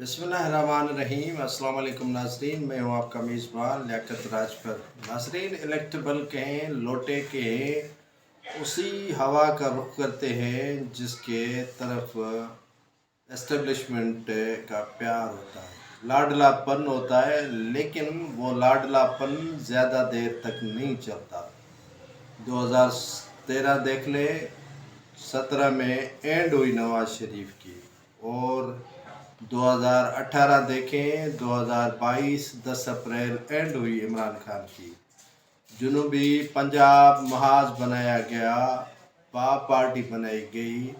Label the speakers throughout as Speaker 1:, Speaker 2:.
Speaker 1: बिस्मिल्लाहिर्रहमानिर्रहीम। अस्सलाम वालेकुम नाज़रीन, मैं हूँ आपका मेज़बान लियाकत राजपूत। नाज़रीन, इलेक्टेबल कहें, लोटे कहें, उसी हवा का रुख करते हैं जिसके तरफ एस्टेब्लिशमेंट का प्यार होता है, लाडलापन होता है, लेकिन वो लाडलापन ज़्यादा देर तक नहीं चलता। 2013 देख ले, 17 में एंड हुई नवाज शरीफ की, और 2018 देखें, 2022 10 अप्रैल एंड हुई इमरान खान की। जुनूबी पंजाब महाज बनाया गया, बाप पार्टी बनाई गई।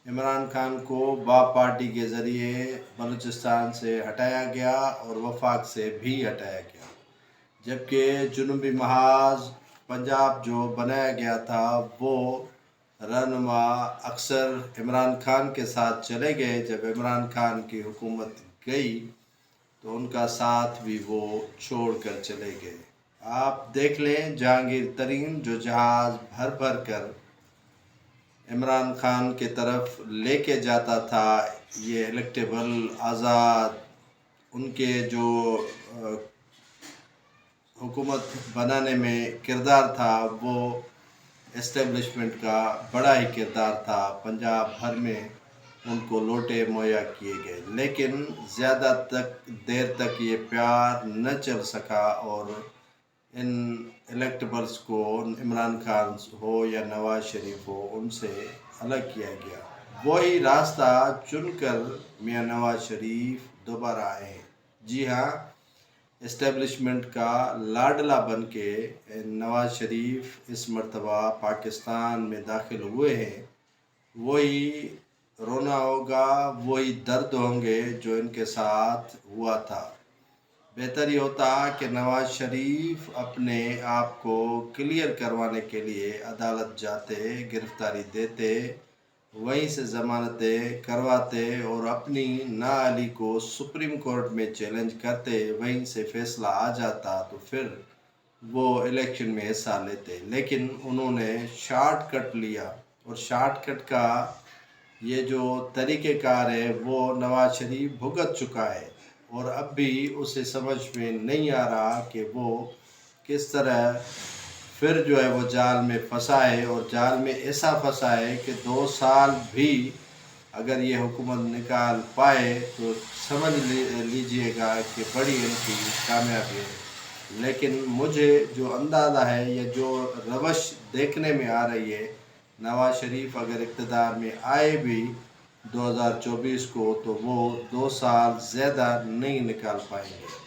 Speaker 1: इमरान खान को बाप पार्टी के ज़रिए बलूचिस्तान से हटाया गया और वफाक से भी हटाया गया, जबकि जुनूबी महाज पंजाब जो बनाया गया था वो रहनुमा अक्सर इमरान खान के साथ चले गए। जब इमरान खान की हुकूमत गई तो उनका साथ भी वो छोड़ कर चले गए। आप देख लें, जहांगीर तरीन जो जहाज़ भर भर कर इमरान खान के तरफ लेके जाता था, ये इलेक्टेबल आज़ाद उनके जो हुकूमत बनाने में किरदार था, वो एस्टेब्लिशमेंट का बड़ा ही किरदार था। पंजाब भर में उनको लोटे मुहैया किए गए, लेकिन ज़्यादा देर तक ये प्यार न चल सका और इन इलेक्टेबल्स को, इमरान खान हो या नवाज शरीफ हो, उनसे अलग किया गया। वही रास्ता चुनकर मियां नवाज शरीफ दोबारा आए। जी हाँ, इस्टेब्लिशमेंट का लाडला बन के नवाज शरीफ इस मर्तबा पाकिस्तान में दाखिल हुए हैं। वही रोना होगा, वही दर्द होंगे जो इनके साथ हुआ था। बेहतर ही होता कि नवाज शरीफ अपने आप को क्लियर करवाने के लिए अदालत जाते, गिरफ्तारी देते, वहीं से ज़मानतें करवाते और अपनी नाअहली को सुप्रीम कोर्ट में चैलेंज करते, वहीं से फ़ैसला आ जाता तो फिर वो इलेक्शन में हिस्सा लेते। लेकिन उन्होंने शॉर्टकट लिया, और शॉर्टकट का ये जो तरीक़ेकार है वो नवाज शरीफ भुगत चुका है, और अब भी उसे समझ में नहीं आ रहा कि वो किस तरह फिर जो है वो जाल में फंसा है, और जाल में ऐसा फंसा है कि 2 साल भी अगर ये हुकूमत निकाल पाए तो समझ लीजिएगा कि बड़ी इनकी कामयाबी है। लेकिन मुझे जो अंदाज़ा है या जो रवश देखने में आ रही है, नवाज शरीफ अगर इक़्तिदार में आए भी 2024 को, तो वो 2 साल ज़्यादा नहीं निकाल पाएंगे।